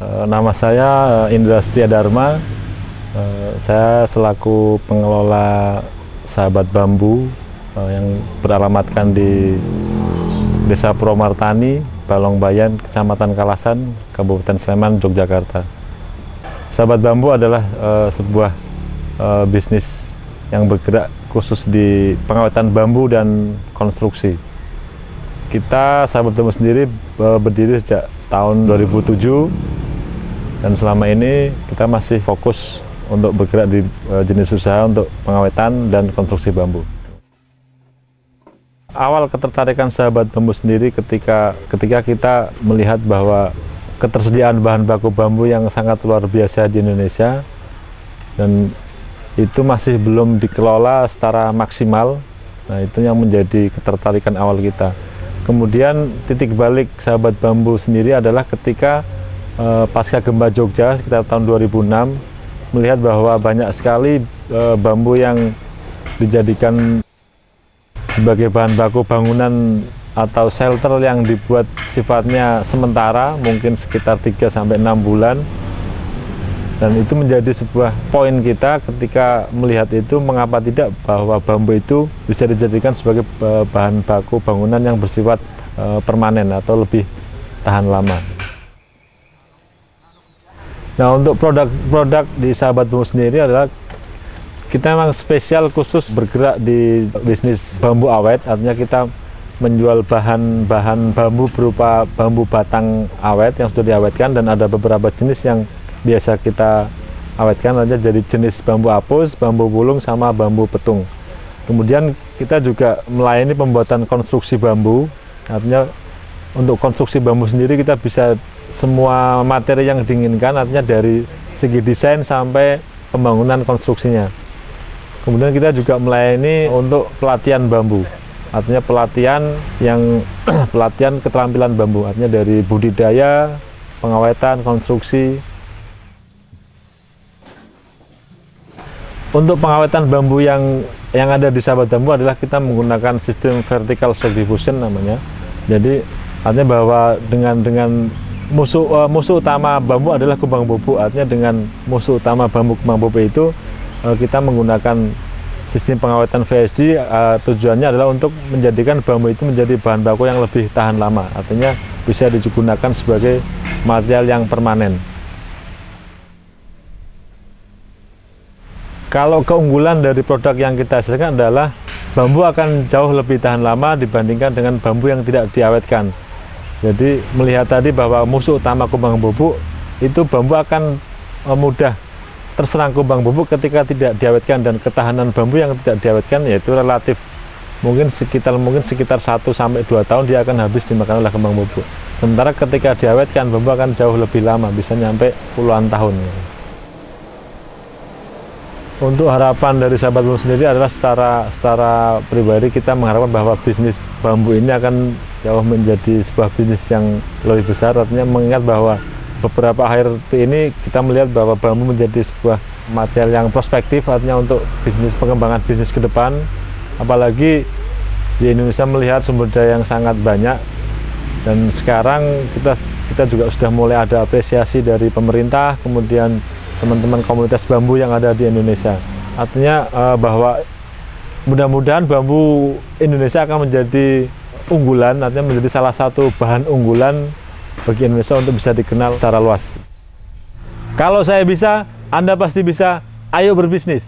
Nama saya Indra Setia Dharma. Saya selaku pengelola Sahabat Bambu yang beralamatkan di Desa Purwomartani, Balongbayan, Kecamatan Kalasan, Kabupaten Sleman, Yogyakarta. Sahabat Bambu adalah sebuah bisnis yang bergerak khusus di pengawetan bambu dan konstruksi. Kita Sahabat Bambu sendiri berdiri sejak tahun 2007 dan selama ini kita masih fokus untuk bergerak di jenis usaha untuk pengawetan dan konstruksi bambu. Awal ketertarikan Sahabat Bambu sendiri ketika kita melihat bahwa ketersediaan bahan baku bambu yang sangat luar biasa di Indonesia dan itu masih belum dikelola secara maksimal. Nah, itu yang menjadi ketertarikan awal kita. Kemudian titik balik Sahabat Bambu sendiri adalah ketika pasca gempa Jogja sekitar tahun 2006 melihat bahwa banyak sekali bambu yang dijadikan sebagai bahan baku bangunan atau shelter yang dibuat sifatnya sementara, mungkin sekitar 3-6 bulan. Dan itu menjadi sebuah poin kita ketika melihat itu, mengapa tidak bahwa bambu itu bisa dijadikan sebagai bahan baku bangunan yang bersifat permanen atau lebih tahan lama. Nah, untuk produk-produk di Sahabat Bambu sendiri adalah kita memang spesial khusus bergerak di bisnis bambu awet, artinya kita menjual bahan-bahan bambu berupa bambu batang awet yang sudah diawetkan, dan ada beberapa jenis yang biasa kita awetkan aja, jadi jenis bambu apus, bambu pulung, sama bambu petung. Kemudian kita juga melayani pembuatan konstruksi bambu, artinya untuk konstruksi bambu sendiri kita bisa semua materi yang diinginkan, artinya dari segi desain sampai pembangunan konstruksinya. Kemudian kita juga melayani untuk pelatihan bambu, artinya pelatihan keterampilan bambu, artinya dari budidaya, pengawetan, konstruksi. Untuk pengawetan bambu yang ada di Sahabat Bambu adalah kita menggunakan sistem vertical shock diffusion namanya. Jadi artinya bahwa dengan musuh utama bambu adalah kumbang bobo, artinya dengan musuh utama bambu kumbang bobo itu kita menggunakan sistem pengawetan VSD. Tujuannya adalah untuk menjadikan bambu itu menjadi bahan baku yang lebih tahan lama, artinya bisa digunakan sebagai material yang permanen. Kalau keunggulan dari produk yang kita hasilkan adalah bambu akan jauh lebih tahan lama dibandingkan dengan bambu yang tidak diawetkan. Jadi melihat tadi bahwa musuh utama kumbang bobo itu, bambu akan mudah terserang kumbang bobo ketika tidak diawetkan, dan ketahanan bambu yang tidak diawetkan yaitu relatif mungkin sekitar 1-2 tahun dia akan habis dimakan oleh kumbang bobo. Sementara ketika diawetkan, bambu akan jauh lebih lama, bisa nyampe puluhan tahun. Untuk harapan dari Sahabat Bambu sendiri adalah secara pribadi kita mengharapkan bahwa bisnis bambu ini akan jauh menjadi sebuah bisnis yang lebih besar, artinya mengingat bahwa beberapa akhir ini kita melihat bahwa bambu menjadi sebuah material yang prospektif, artinya untuk pengembangan bisnis ke depan, apalagi di Indonesia melihat sumber daya yang sangat banyak, dan sekarang kita juga sudah mulai ada apresiasi dari pemerintah, kemudian teman-teman komunitas bambu yang ada di Indonesia. Artinya bahwa mudah-mudahan bambu Indonesia akan menjadi unggulan, artinya menjadi salah satu bahan unggulan bagi Indonesia untuk bisa dikenal secara luas. Kalau saya bisa, Anda pasti bisa. Ayo berbisnis.